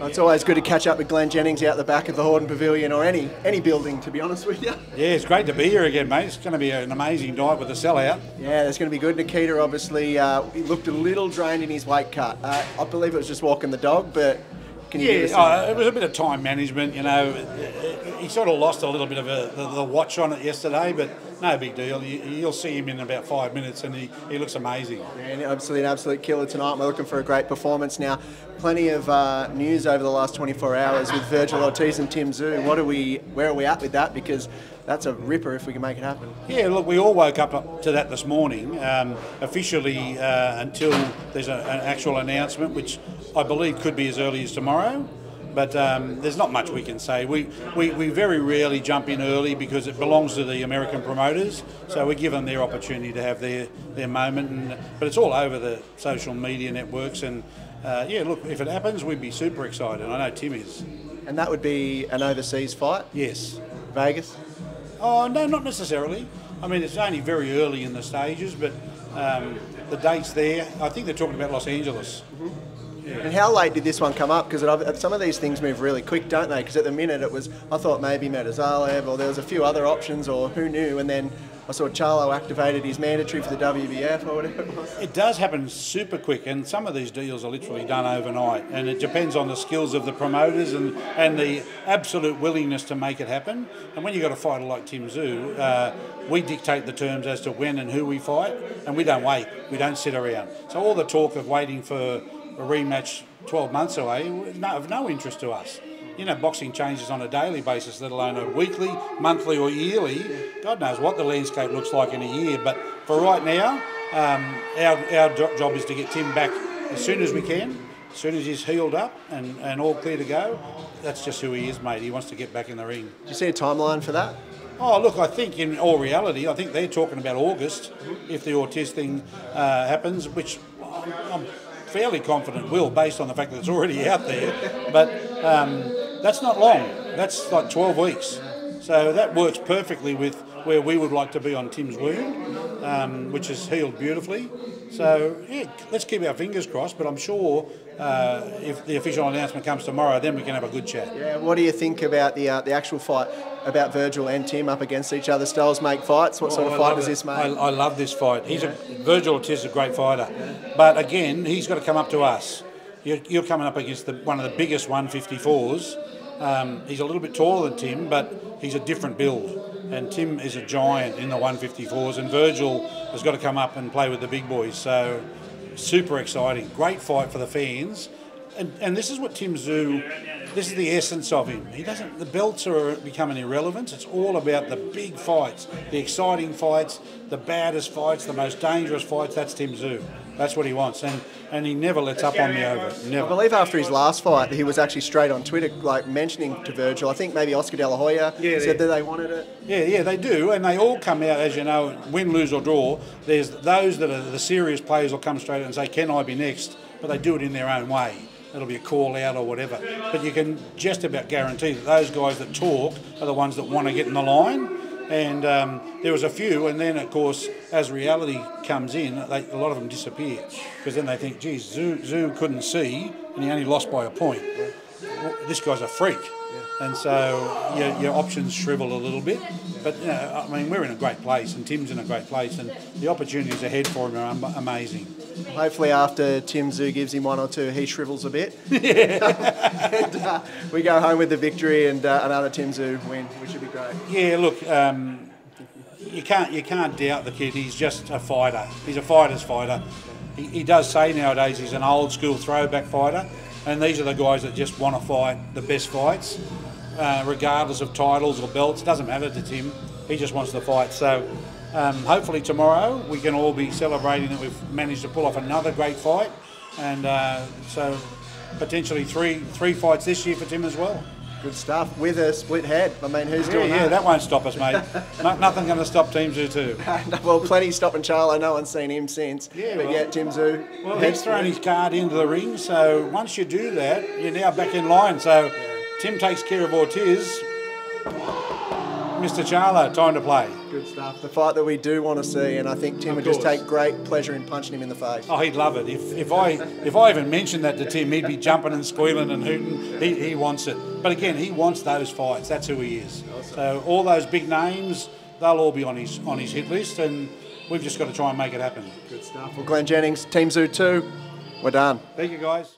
Well, it's always good to catch up with Glen Jennings out the back of the Horden Pavilion or any building, to be honest with you. Yeah, it's great to be here again, mate. It's going to be an amazing night with the sellout. Yeah, it's going to be good. Nikita obviously he looked a little drained in his weight cut. I believe it was just walking the dog, but can you give us it was a bit of time management, you know. He sort of lost a little bit of the watch on it yesterday, but no big deal. You'll see him in about 5 minutes and he looks amazing. Yeah, an absolute killer tonight. We're looking for a great performance now. Plenty of news over the last 24 hours with Virgil Ortiz and Tszyu. Where are we at with that? Because that's a ripper if we can make it happen. Yeah, look, we all woke up to that this morning, officially until there's an actual announcement, which I believe could be as early as tomorrow. But there's not much we can say. We very rarely jump in early because it belongs to the American promoters, so we give them their opportunity to have their moment. But it's all over the social media networks, and yeah, look, if it happens, we'd be super excited. I know Tim is. And that would be an overseas fight? Yes. Vegas? Oh, no, not necessarily. I mean, it's only very early in the stages, but the date's there. I think they're talking about Los Angeles. Mm-hmm. Yeah. And how late did this one come up? Because some of these things move really quick, don't they? Because at the minute it was, I thought maybe Medazalev, or there was a few other options, or who knew, and then I saw Charlo activated his mandatory for the WBF or whatever it was. It does happen super quick, and some of these deals are literally done overnight, and it depends on the skills of the promoters and the absolute willingness to make it happen. And when you've got a fighter like Tszyu, we dictate the terms as to when and who we fight, and we don't wait, we don't sit around. So all the talk of waiting for a rematch 12 months away of no interest to us. You know, boxing changes on a daily basis, let alone a weekly, monthly or yearly. God knows what the landscape looks like in a year. But for right now, our job is to get Tim back as soon as we can, as soon as he's healed up and all clear to go. That's just who he is, mate. He wants to get back in the ring. Do you see a timeline for that? Oh, look, I think in all reality, I think they're talking about August if the Ortiz thing happens, which I'm fairly confident will, based on the fact that it's already out there. But that's not long. That's like 12 weeks. So that works perfectly with where we would like to be on Tim's wound, which is healed beautifully. So, yeah, let's keep our fingers crossed, but I'm sure if the official announcement comes tomorrow, then we can have a good chat. Yeah, what do you think about the actual fight, about Virgil and Tim up against each other? Styles make fights. What sort of fight does this make? I love this fight. Virgil Ortiz is a great fighter. But again, he's got to come up to us. You're coming up against one of the biggest 154s. He's a little bit taller than Tim, but he's a different build. And Tim is a giant in the 154s, and Virgil has got to come up and play with the big boys. So super exciting. Great fight for the fans. And this is what Tszyu, this is the essence of him. The belts are becoming irrelevant. It's all about the big fights, the exciting fights, the baddest fights, the most dangerous fights. That's Tszyu. That's what he wants, and he never lets up on me over it. Never. I believe after his last fight, he was actually straight on Twitter, like mentioning to Virgil. I think maybe Oscar De La Hoya said that they wanted it. Yeah, they do, and they all come out, as you know, win, lose or draw. There's those that are the serious players will come straight out and say, "Can I be next?" But they do it in their own way. It'll be a call out or whatever. But you can just about guarantee that those guys that talk are the ones that want to get in the line. And there was a few, and then, of course, as reality comes in, a lot of them disappear. Because then they think, geez, Tszyu couldn't see, and he only lost by a point. Well, this guy's a freak. And so your options shrivel a little bit. But, you know, I mean, we're in a great place, and Tim's in a great place, and the opportunities ahead for him are amazing. Hopefully after Tszyu gives him one or two, he shrivels a bit. Yeah. And we go home with the victory and another Tszyu win, which would be great. Yeah, look, you can't doubt the kid. He's just a fighter. He's a fighter's fighter. He does say nowadays he's an old school throwback fighter, and these are the guys that just want to fight the best fights, regardless of titles or belts. It doesn't matter to Tim. He just wants to fight. So hopefully tomorrow we can all be celebrating that we've managed to pull off another great fight, and so potentially three fights this year for Tim as well. Good stuff. With a split head. I mean, who's doing that? Yeah, that won't stop us, mate. Nothing going to stop Tszyu too. Well, plenty stopping Charlo. No one's seen him since. Yeah, but yet Tszyu. Well, he's thrown his card into the ring, so once you do that, you're now back in line. So Tim takes care of Ortiz. Mr. Charlo, time to play. Good stuff. The fight that we do want to see, and I think Tim would just take great pleasure in punching him in the face. Oh, he'd love it. If I even mentioned that to Tim, he'd be jumping and squealing and hooting. He wants it. But again, he wants those fights. That's who he is. Awesome. So all those big names, they'll all be on his hit list, and we've just got to try and make it happen. Good stuff. Well, Glen Jennings, Team Tszyu 2, we're done. Thank you, guys.